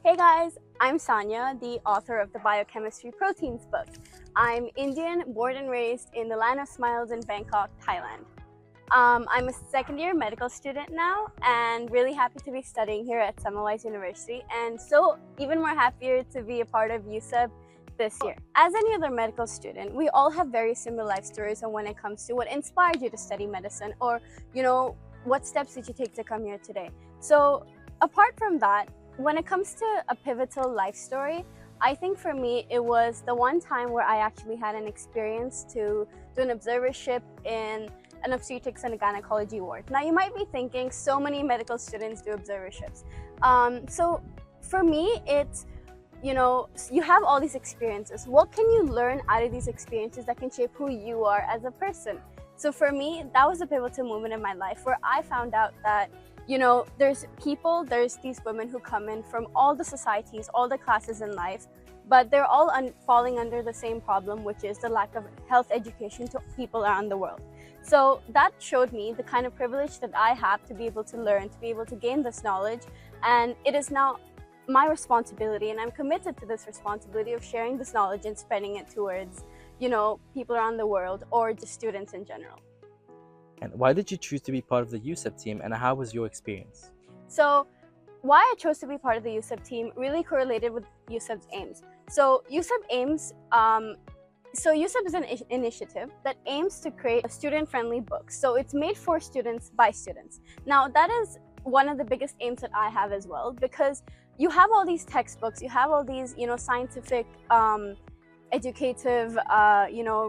Hey guys, I'm Sanya, the author of the Biochemistry Proteins book. I'm Indian, born and raised in the land of smiles in Bangkok, Thailand. I'm a second year medical student now and really happy to be studying here at Semmelweis University, and so even more happier to be a part of USEB this year. As any other medical student, we all have very similar life stories on when it comes to what inspired you to study medicine, or what steps did you take to come here today. So apart from that, when it comes to a pivotal life story, I think for me it was the one time where I actually had an experience to do an observership in an obstetrics and gynecology ward. Now you might be thinking, so many medical students do observerships. So for me, it's, you have all these experiences. What can you learn out of these experiences that can shape who you are as a person? So for me, that was a pivotal moment in my life where I found out that there's these women who come in from all the societies, all the classes in life, but they're all falling under the same problem, which is the lack of health education to people around the world. So that showed me the kind of privilege that I have to be able to learn, to be able to gain this knowledge. And it is now my responsibility, and I'm committed to this responsibility of sharing this knowledge and spreading it towards, people around the world, or just students in general. And why did you choose to be part of the USEB team, and how was your experience? So why I chose to be part of the USEB team really correlated with USEB's aims. So USEB aims, USEB is an initiative that aims to create a student-friendly book. So it's made for students by students. Now that is one of the biggest aims that I have as well, because you have all these textbooks, you have all these, scientific, educative,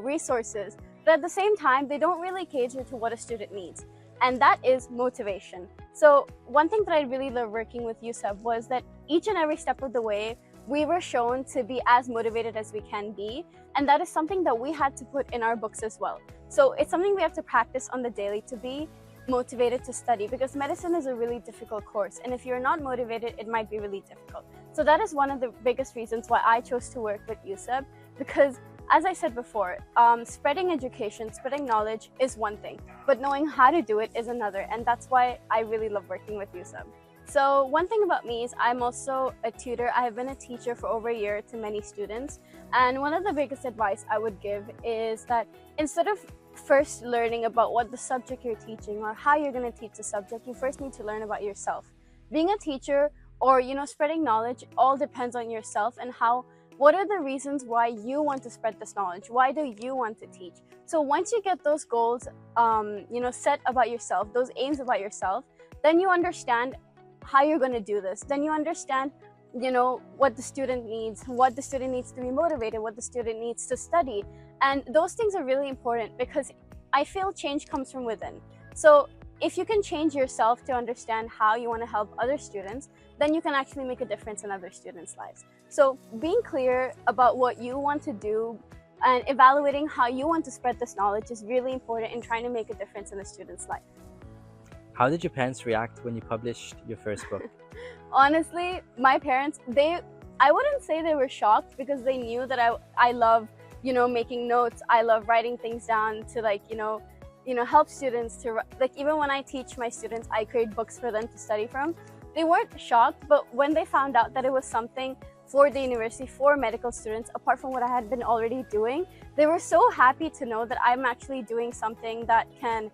resources. But at the same time, they don't really cater to what a student needs, and that is motivation. So one thing that I really love working with USEB was that each and every step of the way, we were shown to be as motivated as we can be, and that is something that we had to put in our books as well. So it's something we have to practice on the daily, to be motivated to study, because medicine is a really difficult course, and if you're not motivated, it might be really difficult. So that is one of the biggest reasons why I chose to work with USEB, because as I said before, spreading education, spreading knowledge is one thing, but knowing how to do it is another, and that's why I really love working with USEB. So one thing about me is I'm also a tutor. I have been a teacher for over a year to many students, and one of the biggest advice I would give is that instead of first learning about what the subject you're teaching or how you're going to teach the subject, you first need to learn about yourself. Being a teacher, or spreading knowledge, all depends on yourself and what are the reasons why you want to spread this knowledge? Why do you want to teach? So once you get those goals, set about yourself, those aims about yourself, then you understand how you're going to do this. Then you understand, what the student needs to be motivated, what the student needs to study. And those things are really important, because I feel change comes from within. So if you can change yourself to understand how you want to help other students, then you can actually make a difference in other students' lives. So being clear about what you want to do and evaluating how you want to spread this knowledge is really important in trying to make a difference in a student's life. How did your parents react when you published your first book? Honestly, my parents, I wouldn't say they were shocked, because they knew that I love, making notes. I love writing things down to help students to, even when I teach my students, I create books for them to study from. They weren't shocked, but when they found out that it was something for the university, for medical students, apart from what I had been already doing, they were so happy to know that I'm actually doing something that can,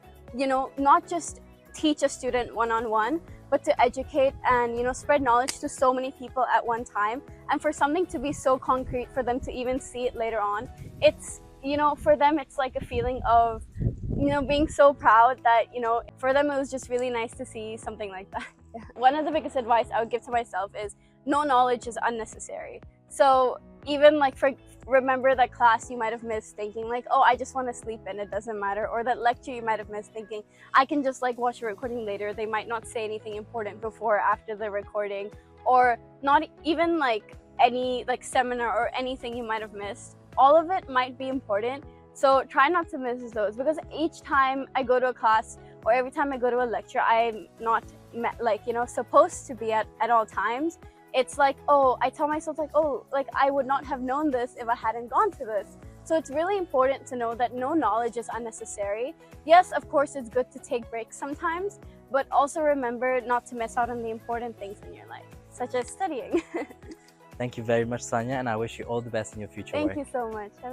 not just teach a student one-on-one, but to educate and, spread knowledge to so many people at one time. And for something to be so concrete, for them to even see it later on, it's, for them, it's like a feeling of, being so proud that, for them, it was just really nice to see something like that. One of the biggest advice I would give to myself is no knowledge is unnecessary. So even remember that class you might have missed thinking oh, I just want to sleep in, it doesn't matter. Or that lecture you might have missed thinking, I can just watch a recording later. They might not say anything important before or after the recording. Or not even any seminar or anything you might have missed. All of it might be important. So try not to miss those, because each time I go to a class or every time I go to a lecture, I'm not supposed to be at all times. It's oh, I tell myself I would not have known this if I hadn't gone to this. So it's really important to know that no knowledge is unnecessary. Yes, of course, it's good to take breaks sometimes, but also remember not to miss out on the important things in your life. such as studying. Thank you very much, Sanya, and I wish you all the best in your future Thank work. you so much.